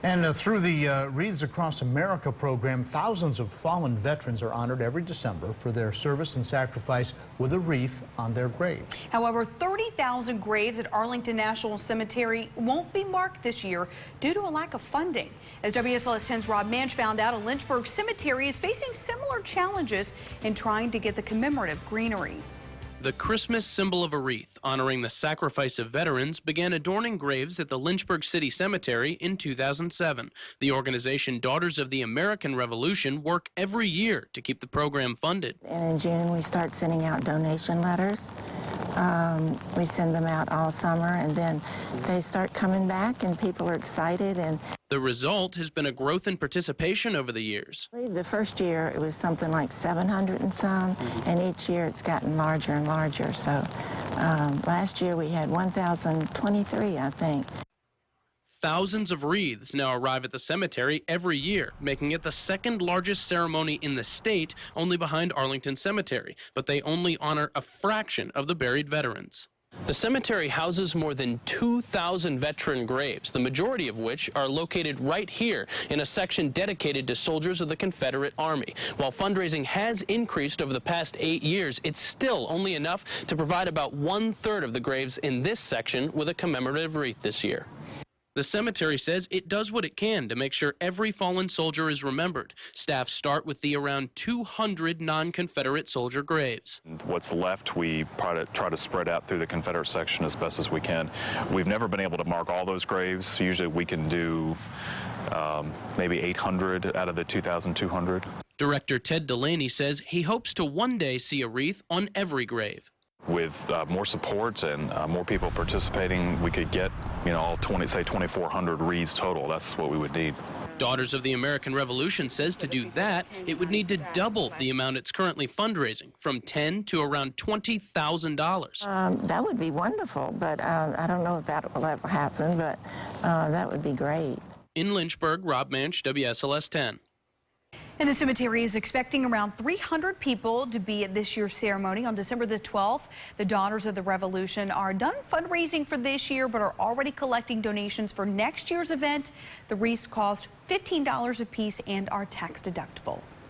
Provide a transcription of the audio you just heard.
And through the Wreaths Across America program, thousands of fallen veterans are honored every December for their service and sacrifice with a wreath on their graves. However, 30,000 graves at Arlington National Cemetery won't be marked this year due to a lack of funding. As WSLS 10's Rob Manch found out, a Lynchburg Cemetery is facing similar challenges in trying to get the commemorative greenery. The Christmas symbol of a wreath honoring the sacrifice of veterans began adorning graves at the Lynchburg City Cemetery in 2007. The organization Daughters of the American Revolution work every year to keep the program funded. And in June, we start sending out donation letters. We send them out all summer, and then they start coming back, and people are excited. And the result has been a growth in participation over the years. the first year, it was something like 700 and some, and each year it's gotten larger and larger. So last year we had 1,023, I think. Thousands of wreaths now arrive at the cemetery every year, making it the second largest ceremony in the state, only behind Arlington Cemetery. But they only honor a fraction of the buried veterans. The cemetery houses more than 2,000 veteran graves, the majority of which are located right here in a section dedicated to soldiers of the Confederate Army. While fundraising has increased over the past 8 years, it's still only enough to provide about 1/3 of the graves in this section with a commemorative wreath this year. The cemetery says it does what it can to make sure every fallen soldier is remembered. Staff start with the around 200 non-Confederate soldier graves. What's left, we try to spread out through the Confederate section as best as we can. We've never been able to mark all those graves. Usually we can do maybe 800 out of the 2,200. Director Ted Delaney says he hopes to one day see a wreath on every grave. With more support and more people participating, we could get, all 2,400 wreaths total. That's what we would need. Daughters of the American Revolution says to do that, it would need to double the amount it's currently fundraising, from $10,000 to around $20,000. That would be wonderful, but I don't know if that will ever happen, but that would be great. In Lynchburg, Rob Manch, WSLS 10. And the cemetery is expecting around 300 people to be at this year's ceremony on December the 12th. The Daughters of the Revolution are done fundraising for this year, but are already collecting donations for next year's event. The wreaths cost $15 a piece and are tax deductible.